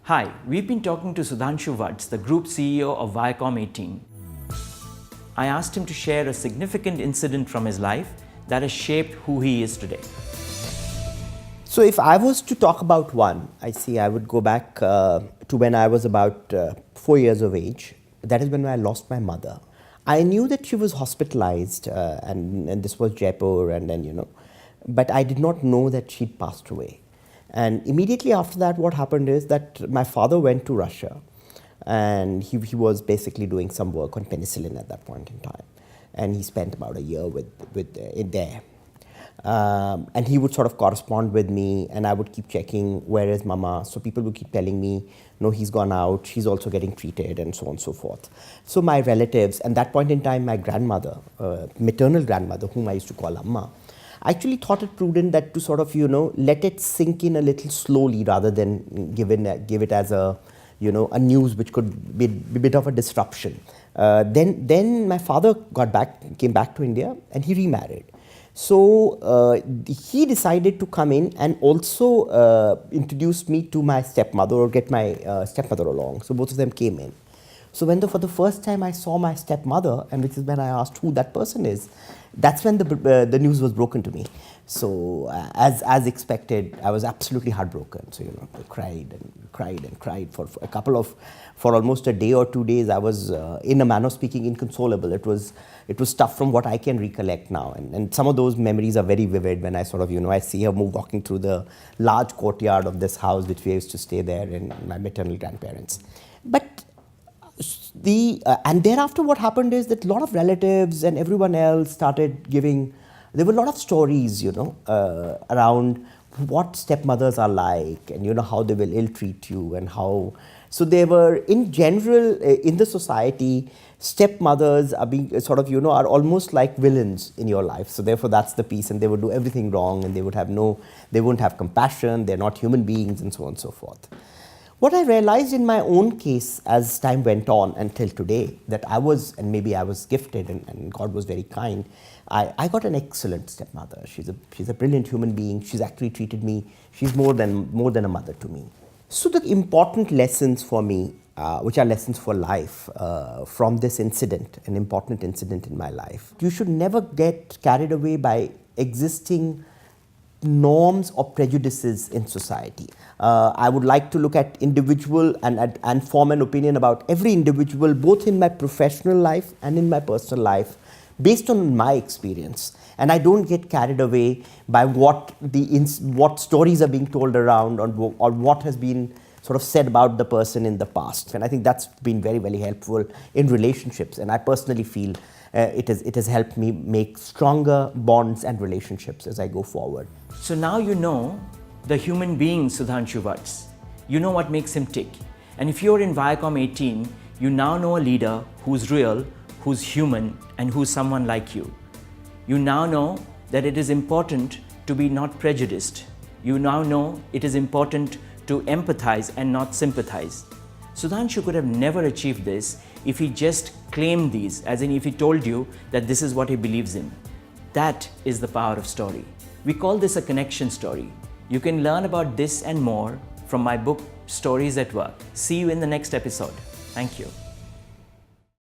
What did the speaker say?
Hi, we've been talking to Sudhanshu Vats, the Group CEO of Viacom18. I asked him to share a significant incident from his life that has shaped who he is today. So if I was to talk about one, I would go back to when I was about 4 years of age. That is when I lost my mother. I knew that she was hospitalized and this was Jaipur and then, but I did not know that she'd passed away. And immediately after that, what happened is that my father went to Russia and he was basically doing some work on penicillin at that point in time. And he spent about a year with it there. And he would sort of correspond with me and I would keep checking, where is Mama? So people would keep telling me, no, he's gone out, she's also getting treated and so on and so forth. So my relatives, and that point in time, my grandmother, maternal grandmother, whom I used to call Amma, I actually thought it prudent that to sort of, let it sink in a little slowly rather than give it as a, a news which could be a bit of a disruption. Then my father came back to India and he remarried. So he decided to come in and also introduce me to my stepmother or get my stepmother along. So both of them came in. So for the first time I saw my stepmother, and which is when I asked who that person is, that's when the news was broken to me. So as expected, I was absolutely heartbroken. So I cried for almost a day or 2 days. I was in a manner of speaking inconsolable. It was tough from what I can recollect now, and some of those memories are very vivid when I sort of I see her walking through the large courtyard of this house which we used to stay there in my maternal grandparents. But and thereafter what happened is that a lot of relatives and everyone else started giving, there were a lot of stories, around what stepmothers are like and how they will ill-treat you and how. So they were, in general, in the society, stepmothers are being sort of, are almost like villains in your life. So therefore that's the piece, and they would do everything wrong and they wouldn't have compassion, they're not human beings and so on and so forth. What I realized in my own case as time went on until today, that I was gifted and God was very kind. I got an excellent stepmother. She's a brilliant human being. She's actually treated me, she's more than a mother to me. So the important lessons for me, which are lessons for life, from this incident, an important incident in my life. You should never get carried away by existing norms or prejudices in society. I would like to look at individual and form an opinion about every individual, both in my professional life and in my personal life, based on my experience. And I don't get carried away by what stories are being told around or what has been sort of said about the person in the past. And I think that's been very, very helpful in relationships. And I personally feel it has helped me make stronger bonds and relationships as I go forward. So now you know the human being Sudhanshu Vats. You know what makes him tick. And if you're in Viacom18, you now know a leader who's real, who's human, and who's someone like you. You now know that it is important to be not prejudiced. You now know it is important to empathize and not sympathize. Sudhanshu could have never achieved this if he just claimed these, as in if he told you that this is what he believes in. That is the power of story. We call this a connection story. You can learn about this and more from my book, Stories at Work. See you in the next episode. Thank you.